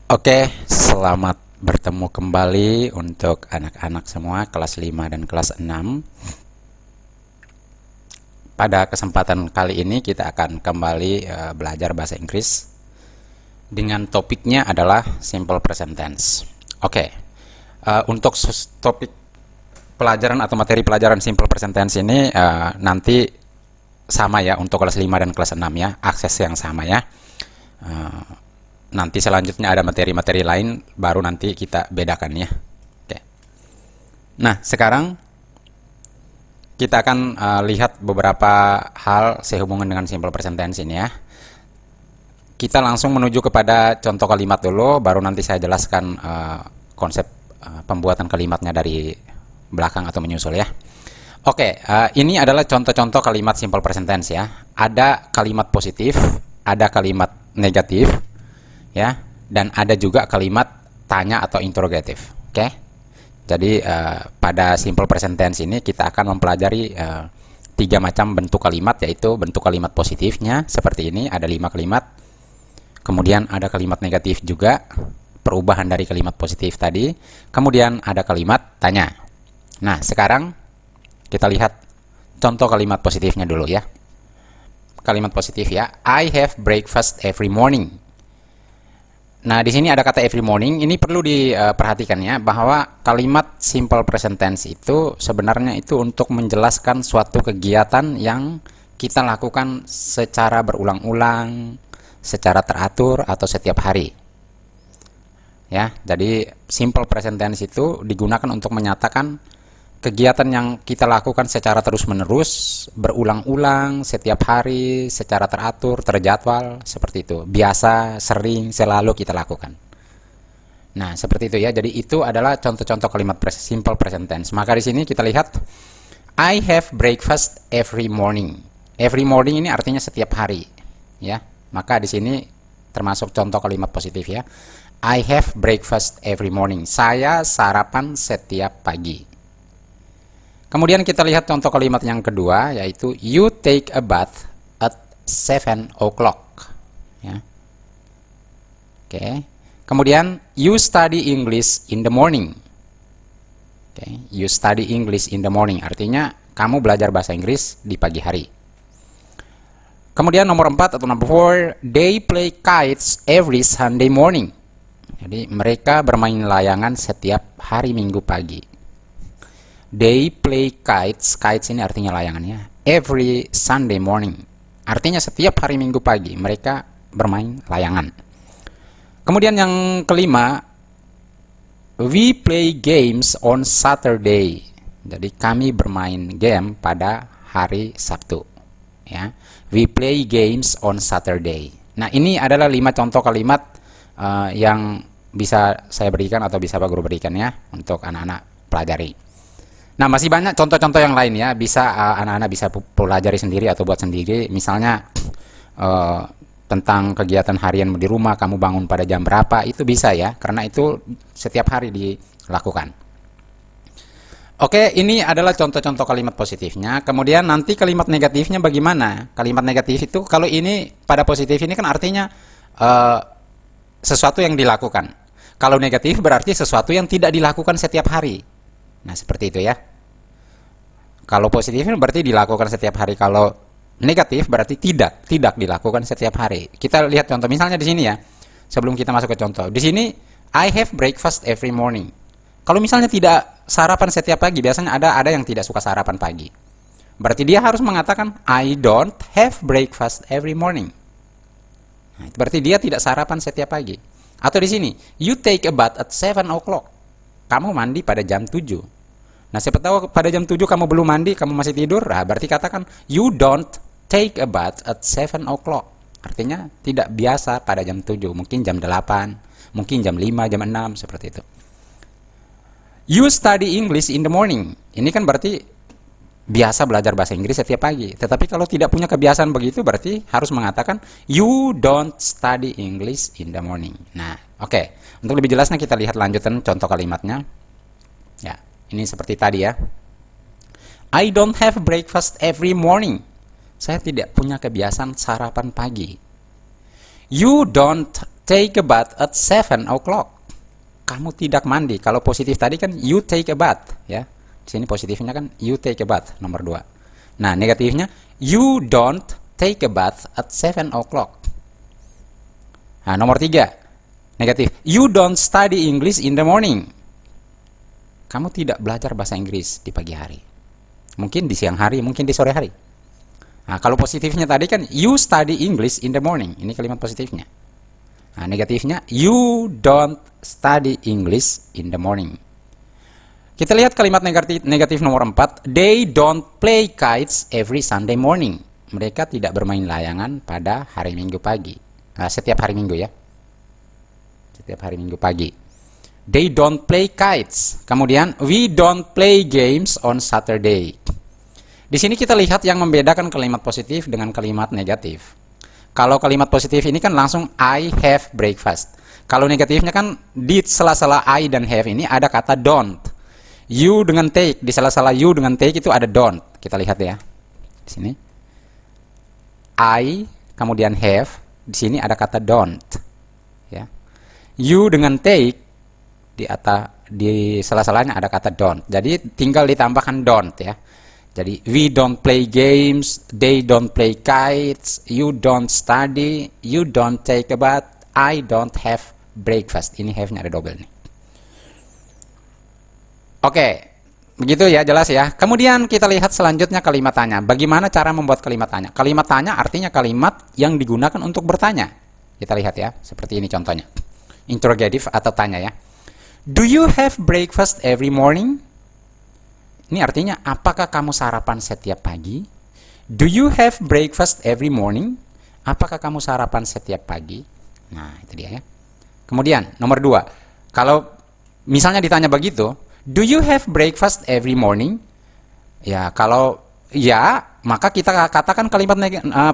Oke, selamat bertemu kembali untuk anak-anak semua kelas 5 dan kelas 6. Pada kesempatan kali ini kita akan kembali belajar bahasa Inggris dengan topiknya adalah simple present tense. Oke, untuk topik pelajaran atau materi pelajaran simple present tense ini nanti sama ya untuk kelas 5 dan kelas 6 ya, akses yang sama ya. Nanti selanjutnya ada materi-materi lain baru nanti kita bedakan ya. Oke. Nah, sekarang kita akan lihat beberapa hal sehubungan dengan simple present tense ini ya. Kita langsung menuju kepada contoh kalimat dulu, baru nanti saya jelaskan konsep pembuatan kalimatnya dari belakang atau menyusul ya. Oke, ini adalah contoh-contoh kalimat simple present tense ya. Ada kalimat positif, ada kalimat negatif, ya, dan ada juga kalimat tanya atau interrogatif. Oke. Jadi pada simple present tense ini kita akan mempelajari 3 macam bentuk kalimat, yaitu bentuk kalimat positifnya seperti ini, ada 5 kalimat. Kemudian ada kalimat negatif juga, perubahan dari kalimat positif tadi. Kemudian ada kalimat tanya. Nah, sekarang kita lihat contoh kalimat positifnya dulu ya. Kalimat positif ya. I have breakfast every morning. Nah, di sini ada kata every morning. Ini perlu diperhatikan ya, bahwa kalimat simple present tense itu sebenarnya itu untuk menjelaskan suatu kegiatan yang kita lakukan secara berulang-ulang, secara teratur atau setiap hari. Ya, jadi simple present tense itu digunakan untuk menyatakan kegiatan yang kita lakukan secara terus-menerus, berulang-ulang, setiap hari, secara teratur, terjadwal, seperti itu. Biasa, sering, selalu kita lakukan. Nah, seperti itu ya. Jadi itu adalah contoh-contoh kalimat simple present tense. Maka di sini kita lihat, I have breakfast every morning. Every morning ini artinya setiap hari, ya. Maka di sini termasuk contoh kalimat positif ya. I have breakfast every morning. Saya sarapan setiap pagi. Kemudian kita lihat contoh kalimat yang kedua, yaitu you take a bath at 7 o'clock. Ya. Oke. Kemudian you study English in the morning. Oke. You study English in the morning. Artinya kamu belajar bahasa Inggris di pagi hari. Kemudian nomor 4 atau nomor 4, they play kites every Sunday morning. Jadi mereka bermain layangan setiap hari Minggu pagi. They play kites. Kites ini artinya layangannya. Every Sunday morning. Artinya setiap hari Minggu pagi mereka bermain layangan. Kemudian yang kelima, we play games on Saturday. Jadi kami bermain game pada hari Sabtu. Ya, we play games on Saturday. Nah, ini adalah 5 contoh kalimat yang bisa saya berikan atau bisa Pak Guru berikan ya untuk anak-anak pelajari. Nah, masih banyak contoh-contoh yang lain ya, bisa anak-anak bisa pelajari sendiri atau buat sendiri. Misalnya tentang kegiatan harian di rumah, kamu bangun pada jam berapa, itu bisa ya, karena itu setiap hari dilakukan. Oke, ini adalah contoh-contoh kalimat positifnya. Kemudian nanti kalimat negatifnya bagaimana? Kalimat negatif itu, kalau ini pada positif ini kan artinya sesuatu yang dilakukan. Kalau negatif berarti sesuatu yang tidak dilakukan setiap hari. Nah, seperti itu ya. Kalau positif berarti dilakukan setiap hari. Kalau negatif berarti tidak dilakukan setiap hari. Kita lihat contoh misalnya di sini ya. Sebelum kita masuk ke contoh. Di sini I have breakfast every morning. Kalau misalnya tidak sarapan setiap pagi, biasanya ada yang tidak suka sarapan pagi. Berarti dia harus mengatakan I don't have breakfast every morning. Nah, itu berarti dia tidak sarapan setiap pagi. Atau di sini, you take a bath at 7 o'clock. Kamu mandi pada jam 7. Nah, siapa tahu pada jam 7 kamu belum mandi, kamu masih tidur, nah berarti katakan you don't take a bath at 7 o'clock. Artinya tidak biasa pada jam 7, mungkin jam 8, mungkin jam 5, jam 6, seperti itu. You study English in the morning. Ini kan berarti biasa belajar bahasa Inggris setiap pagi. Tetapi kalau tidak punya kebiasaan begitu, berarti harus mengatakan you don't study English in the morning. Nah, oke. Untuk lebih jelasnya kita lihat lanjutan contoh kalimatnya. Ya, ini seperti tadi ya. I don't have breakfast every morning. Saya tidak punya kebiasaan sarapan pagi. You don't take a bath at 7 o'clock. Kamu tidak mandi. Kalau positif tadi kan you take a bath, ya. Di sini positifnya kan you take a bath, nomor 2. Nah, negatifnya you don't take a bath at 7 o'clock. Nah, nomor 3. Negatif. You don't study English in the morning. Kamu tidak belajar bahasa Inggris di pagi hari. Mungkin di siang hari, mungkin di sore hari. Nah, kalau positifnya tadi kan you study English in the morning. Ini kalimat positifnya. Nah, negatifnya you don't study English in the morning. Kita lihat kalimat negatif nomor 4. They don't play kites every Sunday morning. Mereka tidak bermain layangan pada hari Minggu pagi. Nah, setiap hari Minggu ya. Setiap hari Minggu pagi. They don't play kites. Kemudian we don't play games on Saturday. Di sini kita lihat yang membedakan kalimat positif dengan kalimat negatif. Kalau kalimat positif ini kan langsung I have breakfast. Kalau negatifnya kan di sela-sela I dan have ini ada kata don't. You dengan take, di sela-sela you dengan take itu ada don't. Kita lihat ya. Di sini I kemudian have, di sini ada kata don't. Ya. You dengan take di sela-selanya ada kata don't. Jadi tinggal ditambahkan don't ya. Jadi we don't play games, they don't play kites, you don't study, you don't take a bath, I don't have breakfast. Ini have-nya ada double nih. Oke, begitu ya, jelas ya. Kemudian kita lihat selanjutnya kalimat tanya. Bagaimana cara membuat kalimat tanya? Kalimat tanya artinya kalimat yang digunakan untuk bertanya. Kita lihat ya, seperti ini contohnya. Interrogative atau tanya ya. Do you have breakfast every morning? Ini artinya, apakah kamu sarapan setiap pagi? Do you have breakfast every morning? Apakah kamu sarapan setiap pagi? Nah, itu dia ya. Kemudian, nomor 2. Kalau misalnya ditanya begitu, do you have breakfast every morning? Ya, kalau ya, maka kita katakan kalimat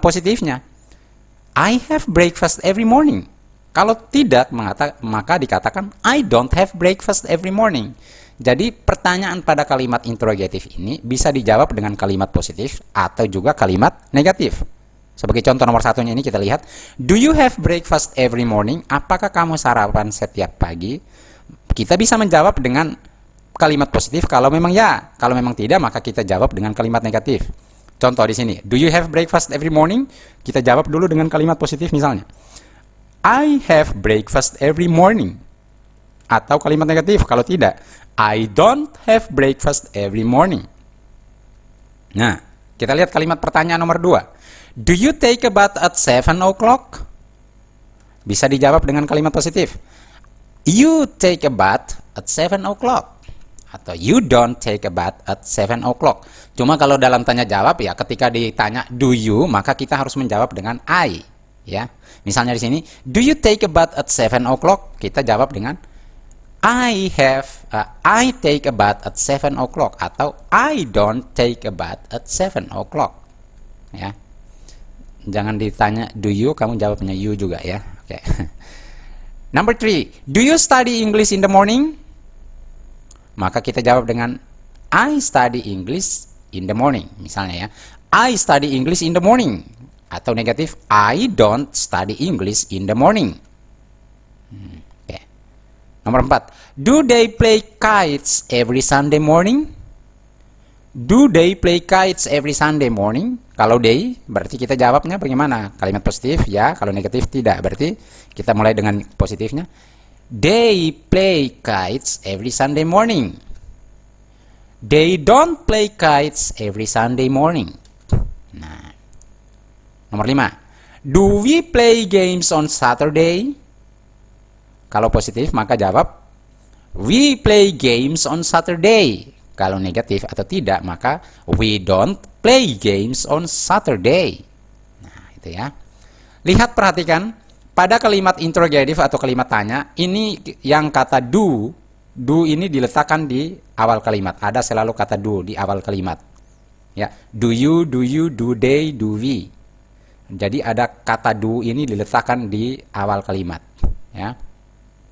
positifnya. I have breakfast every morning. Kalau tidak, maka dikatakan I don't have breakfast every morning. Jadi pertanyaan pada kalimat interrogatif ini bisa dijawab dengan kalimat positif atau juga kalimat negatif. Sebagai contoh nomor 1-nya ini kita lihat, do you have breakfast every morning? Apakah kamu sarapan setiap pagi? Kita bisa menjawab dengan kalimat positif kalau memang ya. Kalau memang tidak, maka kita jawab dengan kalimat negatif. Contoh di sini, do you have breakfast every morning? Kita jawab dulu dengan kalimat positif misalnya. I have breakfast every morning. Atau kalimat negatif kalau tidak, I don't have breakfast every morning. Nah, kita lihat kalimat pertanyaan nomor 2. Do you take a bath at 7 o'clock? Bisa dijawab dengan kalimat positif. You take a bath at 7 o'clock. Atau you don't take a bath at 7 o'clock. Cuma kalau dalam tanya jawab ya, ketika ditanya do you, maka kita harus menjawab dengan I. Ya, misalnya di sini, do you take a bath at 7 o'clock? Kita jawab dengan I take a bath at 7 o'clock atau I don't take a bath at 7 o'clock. Ya. Jangan ditanya do you, kamu jawabnya you juga ya. Oke. Number 3, do you study English in the morning? Maka kita jawab dengan I study English in the morning. Misalnya ya, I study English in the morning. Atau negatif, I don't study English in the morning. Nomor 4, do they play kites every Sunday morning? Do they play kites every Sunday morning? Kalau they, berarti kita jawabnya bagaimana? Kalimat positif, ya. Kalau negatif, tidak. Berarti kita mulai dengan positifnya. They play kites every Sunday morning. They don't play kites every Sunday morning. Nah. Nomor 5, do we play games on Saturday? Kalau positif maka jawab we play games on Saturday. Kalau negatif atau tidak maka we don't play games on Saturday. Nah, itu ya. Lihat, perhatikan pada kalimat interrogative atau kalimat tanya, ini yang kata do ini diletakkan di awal kalimat. Ada selalu kata do di awal kalimat. Ya, do you, do they, do we. Jadi ada kata do ini diletakkan di awal kalimat, ya.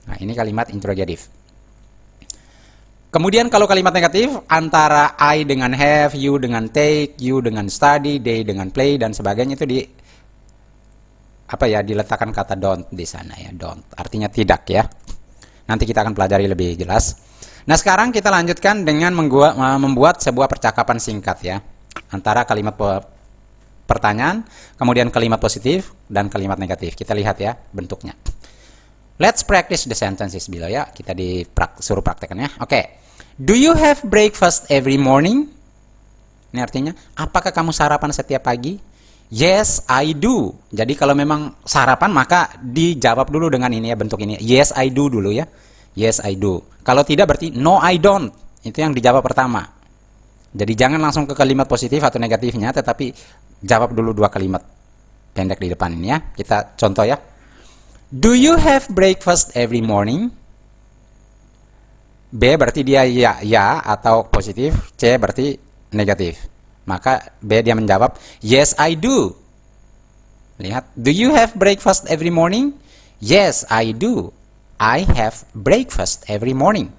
Nah, ini kalimat interrogatif. Kemudian kalau kalimat negatif, antara I dengan have, you dengan take, you dengan study, they dengan play, dan sebagainya itu diletakkan kata don't di sana ya. Don't artinya tidak ya. Nanti kita akan pelajari lebih jelas. Nah, sekarang kita lanjutkan dengan membuat sebuah percakapan singkat ya. Antara kalimat pertanyaan, kemudian kalimat positif dan kalimat negatif. Kita lihat ya bentuknya. Let's practice the sentences below ya. Kita suruh praktekkan ya. Oke. Do you have breakfast every morning? Ini artinya, apakah kamu sarapan setiap pagi? Yes, I do. Jadi kalau memang sarapan maka dijawab dulu dengan ini ya, bentuk ini. Yes, I do dulu ya. Yes, I do. Kalau tidak berarti no, I don't. Itu yang dijawab pertama. Jadi jangan langsung ke kalimat positif atau negatifnya, tetapi jawab dulu dua kalimat pendek di depan ini ya. Kita contoh ya. Do you have breakfast every morning? B berarti dia ya atau positif, C berarti negatif. Maka B dia menjawab, yes I do. Lihat, do you have breakfast every morning? Yes I do. I have breakfast every morning.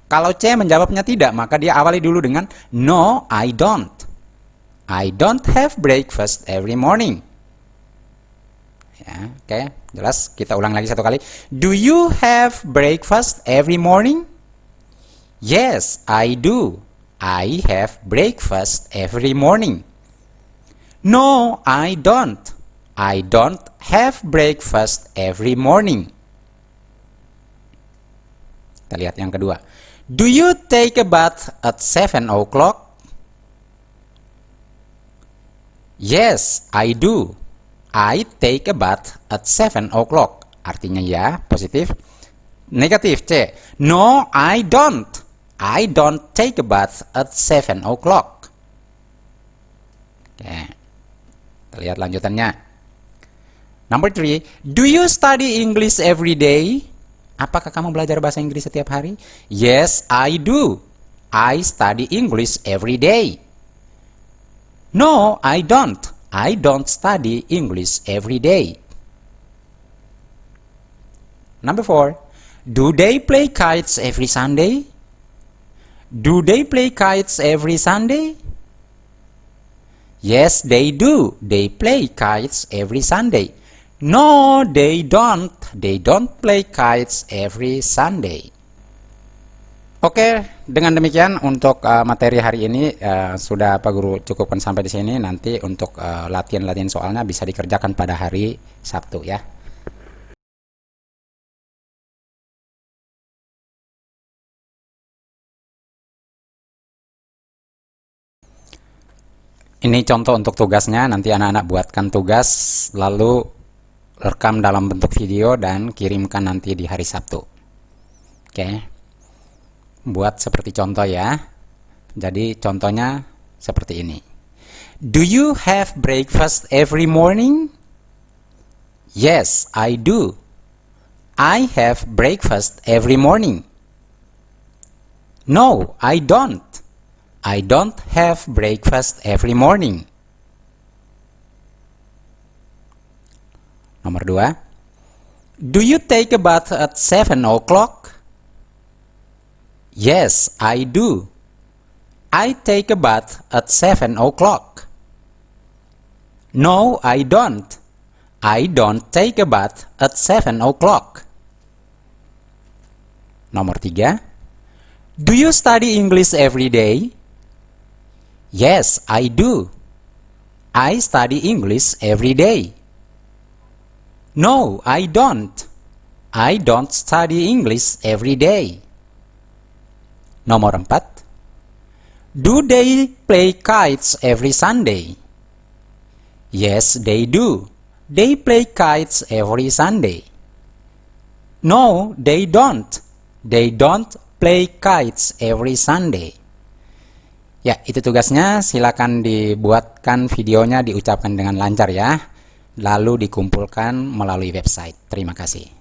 Kalau C menjawabnya tidak, maka dia awali dulu dengan no I don't. I don't have breakfast every morning. Ya, oke, jelas. Kita ulang lagi satu kali. Do you have breakfast every morning? Yes, I do. I have breakfast every morning. No, I don't. I don't have breakfast every morning. Kita lihat yang kedua. Do you take a bath at 7 o'clock? Yes, I do. I take a bath at 7 o'clock. Artinya ya, positif. Negatif, C. No, I don't. I don't take a bath at 7 o'clock. Oke. Kita lihat lanjutannya. Number 3. Do you study English every day? Apakah kamu belajar bahasa Inggris setiap hari? Yes, I do. I study English every day. No, I don't. I don't study English every day. Number 4. Do they play kites every Sunday? Do they play kites every Sunday? Yes, they do. They play kites every Sunday. No, they don't. They don't play kites every Sunday. Oke, dengan demikian untuk materi hari ini sudah Pak Guru cukupkan sampai di sini. Nanti untuk latihan-latihan soalnya bisa dikerjakan pada hari Sabtu ya. Ini contoh untuk tugasnya. Nanti anak-anak buatkan tugas lalu rekam dalam bentuk video dan kirimkan nanti di hari Sabtu. Oke. Buat seperti contoh ya. Jadi contohnya seperti ini. Do you have breakfast every morning? Yes, I do. I have breakfast every morning. No, I don't. I don't have breakfast every morning. Nomor 2. Do you take a bath at 7 o'clock? Yes, I do. I take a bath at 7 o'clock. No, I don't. I don't take a bath at 7 o'clock. Nomor 3. Do you study English every day? Yes, I do. I study English every day. No, I don't. I don't study English every day. Nomor 4. Do they play kites every Sunday? Yes, they do. They play kites every Sunday. No, they don't. They don't play kites every Sunday. Ya, itu tugasnya. Silakan dibuatkan videonya, diucapkan dengan lancar ya. Lalu dikumpulkan melalui website. Terima kasih.